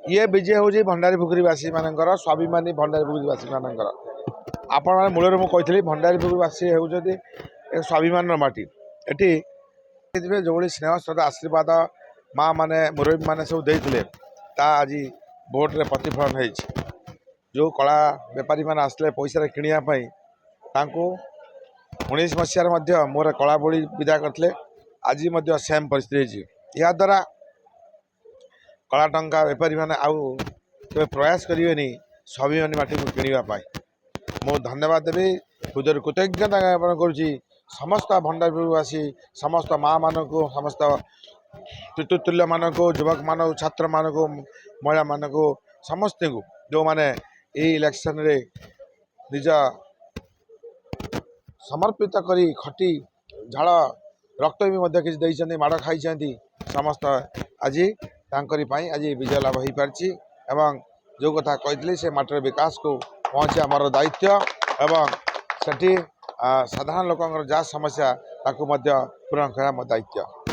ये विजय हूँ भंडारी पुखुरीवासी मानकर स्वाभिमानी भंडारी पुखुरीवासी मानकर आपण मैंने मूल मुझे भंडारी पुखुरीवासी होती एक स्वाभिमान माटी एटी जो स्नेह श्रद्धा आशीर्वाद माँ मैंने मुरबी मैंने सब देते आज भोट्रे प्रतिफलन हो जो कला बेपारी मैंने आसले पैसा किणापी 19 मसीहार मोर कला बोली विदा करते आज सेम परिस्थिति या द्वारा कला टंका बेपारी मैंने आउ प्रयास करेनि स्वाभिमानी माटी को किणापी मु धन्यवाद देवी हृदय कृतज्ञता ज्ञापन करुँच समस्त भंडारवासी समस्त माँ मान को समस्त पितृतुल्य मान को युवक मान छात्र मान को महिला मान को समस्त को जो मैंने इलेक्शन रे निज समर्पित करी खटी झाड़ रक्त भी किसी माड़ खाई समस्त आज आज विजय लाभ हो पार्टी एवं जो कथा कही से माटर विकास को पहुँचे आमर दायित्व एवं सेठी साधारण लोक जहाँ समस्या पूरण करना दायित्व।